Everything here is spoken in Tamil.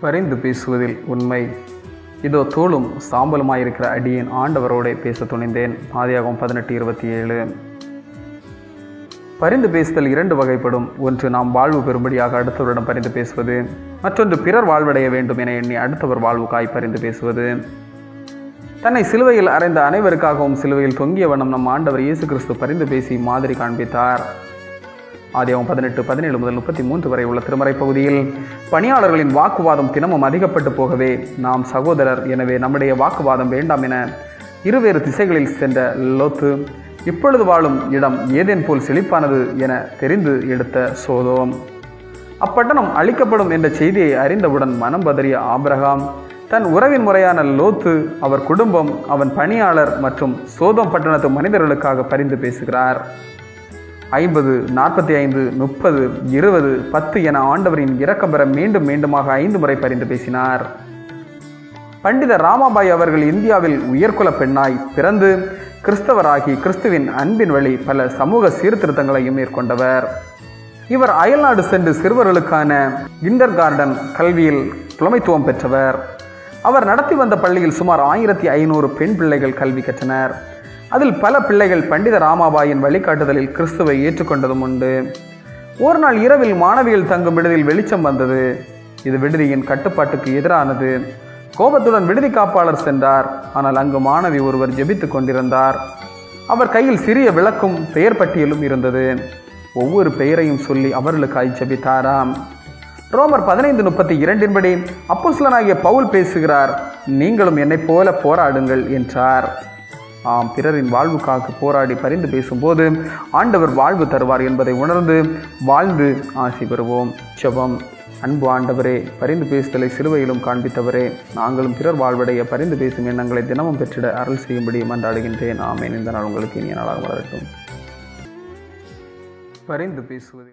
பரிந்து பேசுவதில் உண்மை. இதோ தோளும் சாம்பலுமாயிருக்கிற அடியேன் ஆண்டவரோடே பேச துணிந்தேன். ஆதியாகமம் 18:27. பரிந்து பேசுதல் இரண்டு வகைப்படும். ஒன்று, நாம் வாழ்வு பெறும்படியாக அடுத்தவரிடம் பரிந்து பேசுவது. மற்றொன்று, பிறர் வாழ்வடைய வேண்டும் என எண்ணி அடுத்தவர் வாழ்வுக்காய் பரிந்து பேசுவது. தன்னை சிலுவையில் அறைந்த அனைவருக்காகவும் சிலுவையில் தொங்கிய வண்ணம் நம் ஆண்டவர் இயேசு கிறிஸ்து பரிந்து பேசி மாதிரி காண்பித்தார். ஆதியாகமம் 18:17 முதல் 33 வரை உள்ள திருமறை பகுதியில் பணியாளர்களின் வாக்குவாதம் தினமும் அதிகப்பட்டு போகவே, நாம் சகோதரர், எனவே நம்முடைய வாக்குவாதம் வேண்டாம் என இருவேறு திசைகளில் சென்ற லோத்து இப்பொழுது வாழும் இடம் ஏதேன் போல் செழிப்பானது என தெரிந்து எடுத்த சோதோம். அப்பட்டணம் அழிக்கப்படும் என்ற செய்தியை அறிந்தவுடன் மனம் பதறிய ஆபிரகாம் தன் உறவின் முறையான லோத்து, அவர் குடும்பம், அவன் பணியாளர் மற்றும் சோதோம் பட்டணத்து மனிதர்களுக்காக பரிந்து பேசுகிறார். 50, 45, 30, 20, 10 என ஆண்டவரின் இரக்கம் பெற மீண்டும் மீண்டுமாக 5 முறை பரிந்து பேசினார். பண்டித ராமாபாய் அவர்கள் இந்தியாவில் உயர்குல பெண்ணாய் பிறந்து கிறிஸ்தவராகி கிறிஸ்துவின் அன்பின் வழி பல சமூக சீர்திருத்தங்களையும் மேற்கொண்டவர். இவர் அயல்நாடு சென்று சிறுவர்களுக்கான கிண்டர் கார்டன் கல்வியில் புலமைத்துவம் பெற்றவர். அவர் நடத்தி வந்த பள்ளியில் சுமார் 1500 பெண் பிள்ளைகள் கல்வி கற்றனர். அதில் பல பிள்ளைகள் பண்டித ராமாபாயின் வழிகாட்டுதலில் கிறிஸ்துவை ஏற்றுக்கொண்டதும் உண்டு. ஒரு நாள் இரவில் மாணவிகள் தங்கும் விடுதியில் வெளிச்சம் வந்தது. இது விடுதியின் கட்டுப்பாட்டுக்கு எதிரானது. கோபத்துடன் விடுதி காப்பாளர் சென்றார். ஆனால் அங்கு மாணவி ஒருவர் ஜெபித்து கொண்டிருந்தார். அவர் கையில் சிறிய விளக்கும் பெயர் பட்டியலும் இருந்தது. ஒவ்வொரு பெயரையும் சொல்லி அவர்களுக்காய் ஜெபித்தாராம். ரோமர் 15:32 படி, அப்போஸ்தலனாகிய பவுல் பேசுகிறார், நீங்களும் என்னை போல போராடுங்கள் என்றார். ஆம், பிறரின் வாழ்வுக்காக போராடி பரிந்து பேசும்போது ஆண்டவர் வாழ்வு தருவார் என்பதை உணர்ந்து வாழ்ந்து ஆசி பெறுவோம். ஜெபம். அன்பு ஆண்டவரே, பரிந்து பேசுதலை சிலுவையிலும் காண்பித்தவரே, நாங்களும் பிறர் வாழ்வடைய பரிந்து பேசும் எண்ணங்களை தினமும் பெற்றிட அருள் செய்யும்படி மன்றாடுகின்றேன். ஆமென். இந்த நாள் உங்களுக்கு இனிய நாளாக வளரட்டும். பரிந்து பேசுவது